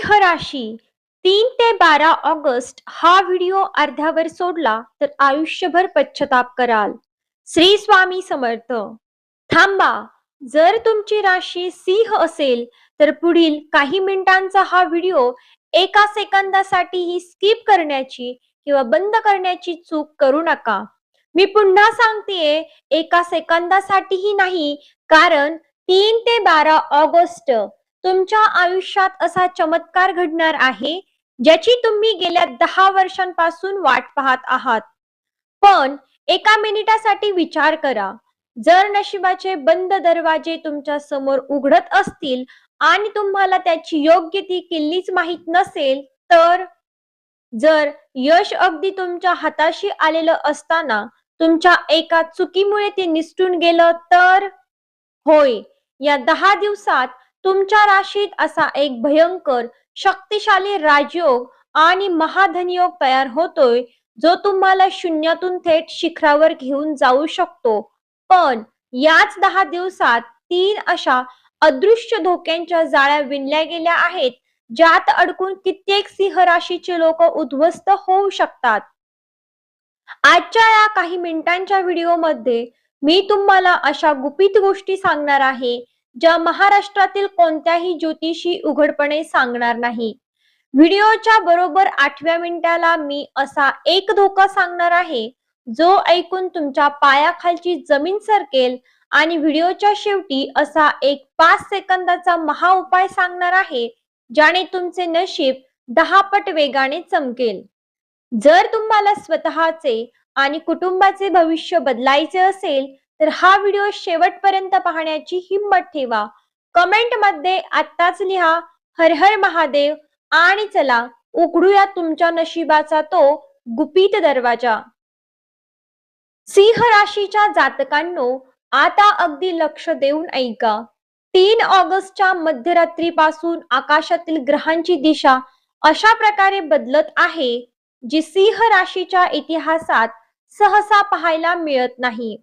सिंह राशी 3 ते 12 ऑगस्ट हा व्हिडिओ अर्ध्यावर सोडला तर आयुष्यभर पश्चाताप कराल. श्री स्वामी समर्थ. थांबा. जर तुमची राशी सिंह असेल तर पुढील काही मिनिटांचा हा व्हिडिओ एका सेकंदासाठीही स्किप करण्याची किंवा बंद करण्याची चूक करू नका. मी पुन्हा सांगतेय, एका सेकंदासाठीही नाही, कारण 3 ते 12 ऑगस्ट तुमच्या आयुष्यात असा चमत्कार घडणार आहे ज्याची तुम्ही गेल्या 10 वर्षांपासून वाट पाहत आहात. पण एका मिनिटासाठी विचार करा, जर नशिबाचे बंद दरवाजे तुमच्या समोर उघडत असतील आणि तुम्हाला त्याची योग्य ती किल्लीच माहीत नसेल तर? जर यश अगदी तुमच्या हाताशी आलेलं असताना तुमच्या एका चुकीमुळे ते निसटून गेलं तर? होय, या 10 दिवसात तुमच्या राशीत असा एक भयंकर शक्तिशाली राजयोग आणि महाधनयोग तयार होतोय जो तुम्हाला शून्यातून थेट शिखरावर घेऊन जाऊ शकतो. पण याच 10 दिवसात 3 अशा अदृश्य धोक्यांच्या जाळ्या विणल्या गेल्या आहेत ज्यात अडकून कित्येक सिंह राशीचे लोक उद्ध्वस्त होऊ शकतात. आजच्या या काही मिनिटांच्या व्हिडिओमध्ये मी तुम्हाला अशा गुपित गोष्टी सांगणार आहे ज्या महाराष्ट्रातील कोणत्याही ज्योतिषी उघडपणे सांगणार नाही. व्हिडिओच्या बरोबर 8व्या मिनिटाला मी असा एक धोका सांगणार आहे जो ऐकून तुमच्या पायाखालची जमीन सरकेल, आणि व्हिडिओच्या शेवटी असा एक 5 सेकंदाचा महाउपाय सांगणार आहे ज्याने तुमचे नशीब 10 पट वेगाने चमकेल. जर तुम्हाला स्वतःचे आणि कुटुंबाचे भविष्य बदलायचे असेल तर हा व्हिडिओ शेवटपर्यंत पाहण्याची हिंमत ठेवा. कमेंट मध्ये आत्ताच लिहा हर हर महादेव आणि चला उघडूया तुमच्या नशिबाचा तो गुपित दरवाजा. सिंह राशीच्या जातकांनो, आता अगदी लक्ष देऊन ऐका. 3 ऑगस्टच्या मध्यरात्रीपासून आकाशातील ग्रहांची दिशा अशा प्रकारे बदलत आहे जी सिंह राशीच्या इतिहासात सहसा पाहायला मिळत नाही.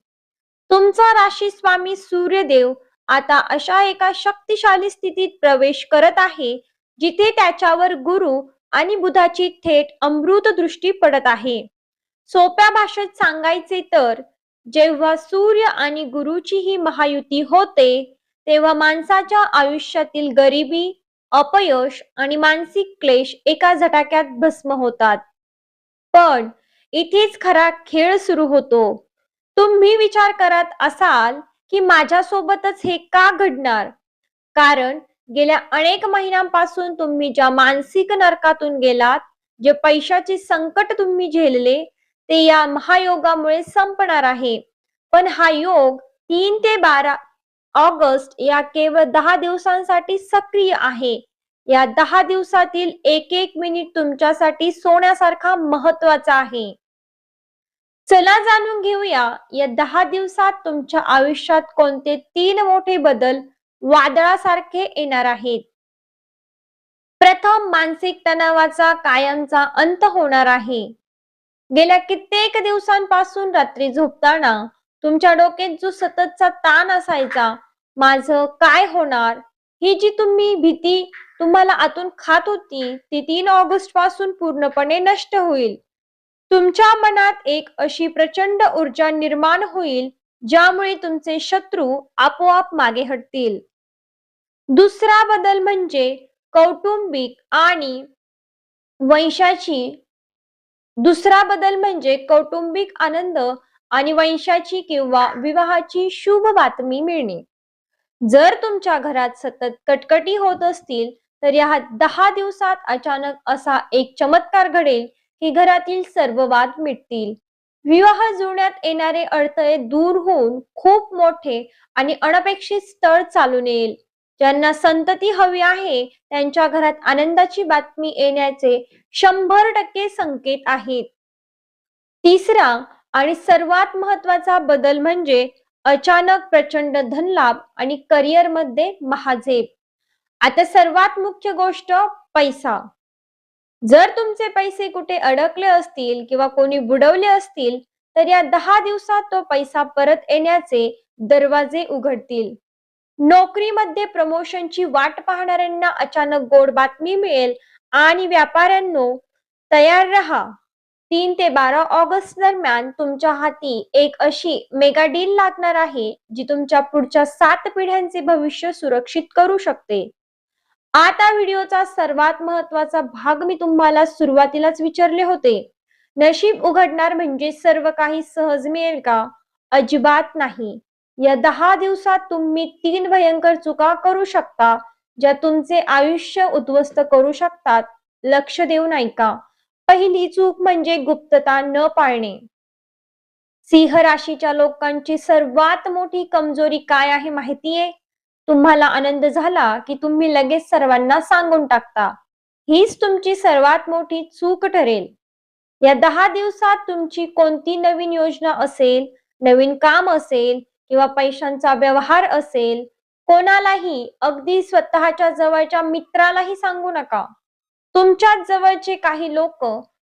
तुमचा राशी स्वामी सूर्यदेव आता अशा एका शक्तिशाली स्थितीत प्रवेश करत आहे जिथे त्याच्यावर गुरु आणि बुधाची थेट अमृत दृष्टी पडत आहे. सोप्या भाषेत सांगायचे तर, जेव्हा सूर्य आणि गुरुची ही महायुती होते तेव्हा माणसाच्या आयुष्यातील गरिबी, अपयश आणि मानसिक क्लेश एका झटाक्यात भस्म होतात. पण इथेच खरा खेळ सुरू होतो. तुम्ही विचार करत असाल की माझ्यासोबतच हे का घडणार? कारण गेल्या अनेक महिन्यांपासून तुम्ही ज्या मानसिक नरकातून गेलात, जे पैशाचे संकट तुम्ही झेलले, ते या महायोगामुळे संपणार आहे. पण हा योग 3 ते 12 ऑगस्ट या केवळ 10 दिवसांसाठी सक्रिय आहे. या 10 दिवसातील एक एक मिनिट तुमच्यासाठी सोन्यासारखा महत्वाचा आहे. चला जाणून घेऊया या 10 दिवसात तुमच्या आयुष्यात कोणते 3 मोठे बदल वादळासारखे येणार आहेत. प्रथम, मानसिक तणावाचा कायमचा अंत होणार आहे. गेल्या कित्येक दिवसांपासून रात्री झोपताना तुमच्या डोक्यात जो सततचा ताण असायचा, माझं काय होणार, ही जी भीती तुम्हाला आतून खात होती, ती 3 ऑगस्ट पासून पूर्णपणे नष्ट होईल. तुमच्या मनात एक अशी प्रचंड ऊर्जा निर्माण होईल ज्यामुळे तुमचे शत्रू आपोआप मागे हटतील. दुसरा बदल म्हणजे कौटुंबिक आणि वंशाची कौटुंबिक आनंद आणि वंशाची किंवा विवाहाची शुभ बातमी मिळणे. जर तुमच्या घरात सतत कटकटी होत असतील तर या 10 दिवसात अचानक असा एक चमत्कार घडेल की घरातील सर्व वाद मिटतील. विवाह जुळण्यात येणारे अडथळे दूर होऊन खूप मोठे आणि अनपेक्षित स्थळ चालून येईल. ज्यांना संतती हवी आहे त्यांच्या घरात आनंदाची बातमी येण्याचे 100% संकेत आहेत. तिसरा आणि सर्वात महत्वाचा बदल म्हणजे अचानक प्रचंड धनलाभ आणि करिअर मध्ये महाझेप. आता सर्वात मुख्य गोष्ट, पैसा. जर तुमचे पैसे कुठे अडकले असतील किंवा कोणी बुडवले असतील तर या 10 दिवसात तो पैसा परत येण्याचे दरवाजे उघडतील. नोकरीमध्ये प्रमोशनची वाट पाहणाऱ्यांना अचानक गोड बातमी मिळेल आणि व्यापाऱ्यांनो तयार रहा. 3 ते 12 ऑगस्ट दरम्यान तुमच्या हाती एक अशी मेगा डील लागणार आहे जी तुमच्या पुढच्या 7 पिढ्यांचे भविष्य सुरक्षित करू शकते. आता व्हिडिओचा सर्वात महत्वाचा भाग मी तुम्हाला सुरुवातीलाच विचारले होते. नशीब उघडणार म्हणजे सर्व काही सहज मिळेल का? अजिबात नाही. या 10 दिवसात तुम्ही 3 भयंकर चुका करू शकता, ज्या तुमचे आयुष्य उद्ध्वस्त करू शकतात. लक्ष देऊन ऐका. पहिली चूक म्हणजे गुप्तता न पाळणे. सिंह राशीच्या लोकांची सर्वात मोठी कमजोरी काय आहे माहितीये? तुम्हाला आनंद झाला की तुम्ही लगेच सर्वांना सांगून टाकता. हीच तुमची सर्वात मोठी चूक ठरेल. या 10 दिवसात तुमची कोणती नवीन योजना असेल, नवीन काम असेल किंवा पैशांचा व्यवहार असेल, कोणालाही, अगदी स्वतःच्या जवळच्या मित्रालाही सांगू नका. तुमच्याच जवळचे काही लोक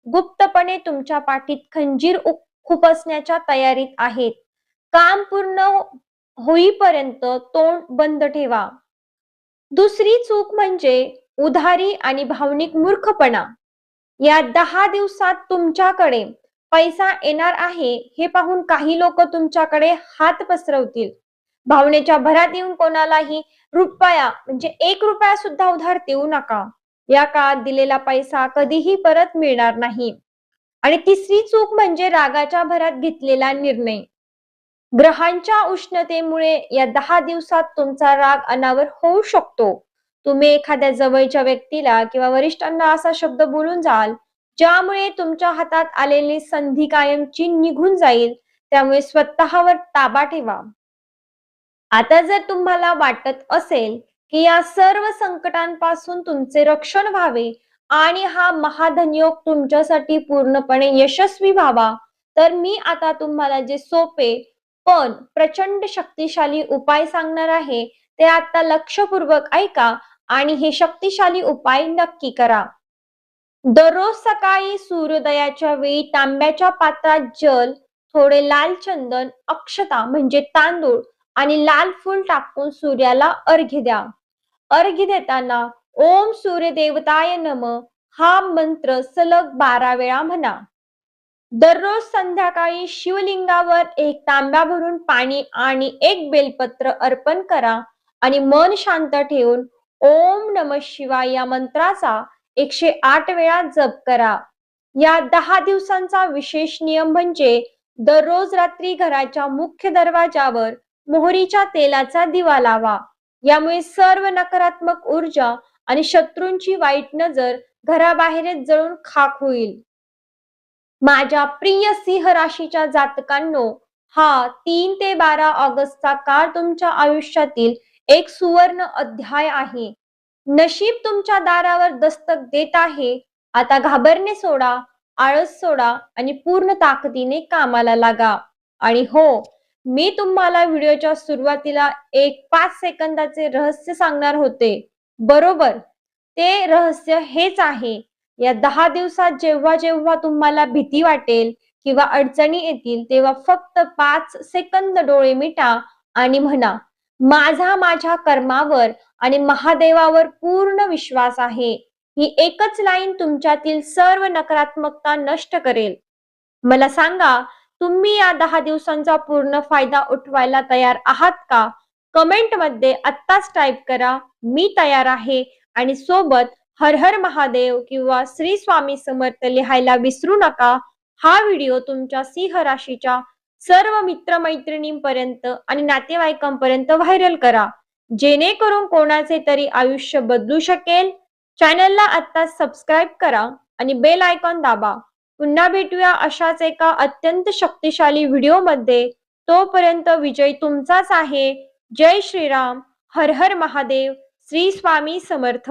गुप्तपणे तुमच्या पाठीत खंजीर खुपसण्याच्या तयारीत आहेत. काम पूर्ण होईपर्यंत तोंड बंद ठेवा. दुसरी चूक म्हणजे उधारी आणि भावनिक मूर्खपणा. या 10 दिवसात तुमच्याकडे पैसा येणार आहे हे पाहून काही लोक तुमच्याकडे हात पसरवतील. भावनेच्या भरात येऊन कोणालाही रुपया म्हणजे 1 रुपया सुद्धा उधार देऊ नका. या काळात दिलेला पैसा कधीही परत मिळणार नाही. आणि तिसरी चूक म्हणजे रागाच्या भरात घेतलेला निर्णय. ग्रहांच्या उष्णतेमुळे या 10 दिवसात तुमचा राग अनावर होऊ शकतो. तुम्ही एखाद्या जवळच्या व्यक्तीला किंवा वरिष्ठांना असा शब्द बोलून जाल ज्यामुळे तुमच्या हातात आलेली संधी कायमची निघून जाईल. त्यामुळे स्वतःवर ताबा ठेवा. आता जर तुम्हाला वाटत असेल की या सर्व संकटांपासून तुमचे रक्षण व्हावे आणि हा महाधनयोग तुमच्यासाठी पूर्णपणे यशस्वी व्हावा, तर मी आता तुम्हाला जे सोपे पण प्रचंड शक्तिशाली उपाय सांगणार आहे ते आता लक्षपूर्वक ऐका आणि हे शक्तिशाली उपाय नक्की करा. दररोज सकाळी सूर्योदयाच्या वेळी तांब्याच्या पात्रात जल, थोडे लाल चंदन, अक्षता म्हणजे तांदूळ आणि लाल फूल टाकून सूर्याला अर्घ्य द्या. अर्घ्य देताना ओम सूर्य देवताय नमः हा मंत्र सलग 12 वेळा म्हणा. दररोज संध्याकाळी शिवलिंगावर एक तांब्या भरून पाणी आणि एक बेलपत्र अर्पण करा आणि मन शांत ठेवून ओम नमः शिवाय या मंत्राचा 108 वेळा जप करा. या 10 दिवसांचा विशेष नियम म्हणजे दररोज रात्री घराच्या मुख्य दरवाजावर मोहरीच्या तेलाचा दिवा लावा. यामुळे सर्व नकारात्मक ऊर्जा आणि शत्रूंची वाईट नजर घराबाहेरच जळून खाक होईल. माझ्या प्रिय सिंह राशीच्या जातकांनो, हा 3 ते 12 ऑगस्टचा काळ तुमच्या आयुष्यातील एक सुवर्ण अध्याय आहे. नशीब तुमच्या दारावर दस्तक देत आहे. आता घाबरणे सोडा, आळस सोडा आणि पूर्ण ताकदीने कामाला लागा. आणि हो, मी तुम्हाला व्हिडिओच्या सुरुवातीला एक 5 सेकंदाचे रहस्य सांगणार होते. बरोबर, ते रहस्य हेच आहे. या 10 दिवसात जेव्हा जेव्हा तुम्हाला भीती वाटेल किंवा अडचणी येतील तेव्हा फक्त 5 सेकंद डोळे मिटा आणि म्हणा, माझ्या कर्मावर आणि महादेवावर पूर्ण विश्वास आहे. ही एकच लाईन तुमच्यातील सर्व नकारात्मकता नष्ट करेल. मला सांगा, तुम्ही या 10 दिवसांचा पूर्ण फायदा उठवायला तयार आहात का? कमेंट मध्ये आत्ताच टाईप करा, मी तयार आहे, आणि सोबत हर हर महादेव किंवा श्री स्वामी समर्थ लिहायला विसरू नका. हा व्हिडिओ तुमच्या सिंह राशीच्या सर्व मित्रमैत्रिणींपर्यंत आणि नातेवाईकांपर्यंत व्हायरल करा, जेणेकरून कोणाचे तरी आयुष्य बदलू शकेल. चॅनलला आता सबस्क्राईब करा आणि बेल आयकॉन दाबा. पुन्हा भेटूया अशाच एका अत्यंत शक्तिशाली व्हिडिओमध्ये. तोपर्यंत विजय तुमचाच आहे. जय श्रीराम. हर हर महादेव. श्री स्वामी समर्थ.